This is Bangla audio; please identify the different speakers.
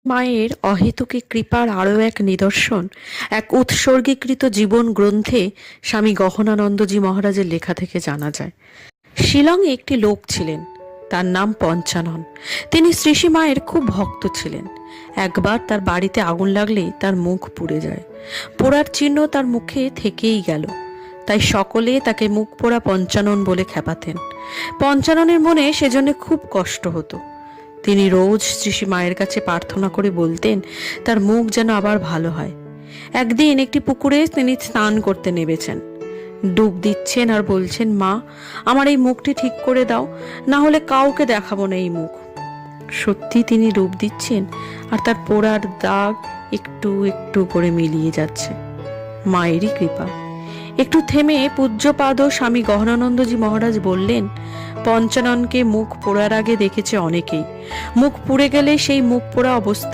Speaker 1: মায়ের অহেতুকী কৃপার আরও এক নিদর্শন এক উৎসর্গীকৃত জীবন গ্রন্থে স্বামী গহনানন্দজি মহারাজের লেখা থেকে জানা যায়। শিলংয়ে একটি লোক ছিলেন, তার নাম পঞ্চানন। তিনি শ্রী শ্রী মায়ের খুব ভক্ত ছিলেন। একবার তার বাড়িতে আগুন লাগলেই তার মুখ পুড়ে যায়। পোড়ার চিহ্ন তার মুখে থেকেই গেল। তাই সকলে তাকে মুখ পোড়া পঞ্চানন বলে খেপাতেন। পঞ্চাননের মনে সেজন্য খুব কষ্ট হতো। তিনি রোজ শ্রী শ্রী মায়ের কাছে প্রার্থনা করে বলতেন তার মুখ যেন আবার ভালো হয়। একদিন একটি পুকুরে তিনি স্নান করতে নেমেছেন। ডুব দিচ্ছেন আর বলছেন, মা, আমার এই মুখটি ঠিক করে দাও, না হলে কাউকে দেখাবো না এই মুখ। সত্যি তিনি ডুব দিচ্ছেন আর তার পোড়ার দাগ একটু একটু করে মিলিয়ে যাচ্ছে। মায়েরই কৃপা। একটু থেমে পূজ্যপাদ স্বামী গহনানন্দজি মহারাজ বললেন, পঞ্চাননকে মুখ পোড়ার আগে দেখেছে অনেকেই। মুখ পুড়ে গেলে সেই মুখ পোড়া অবস্থা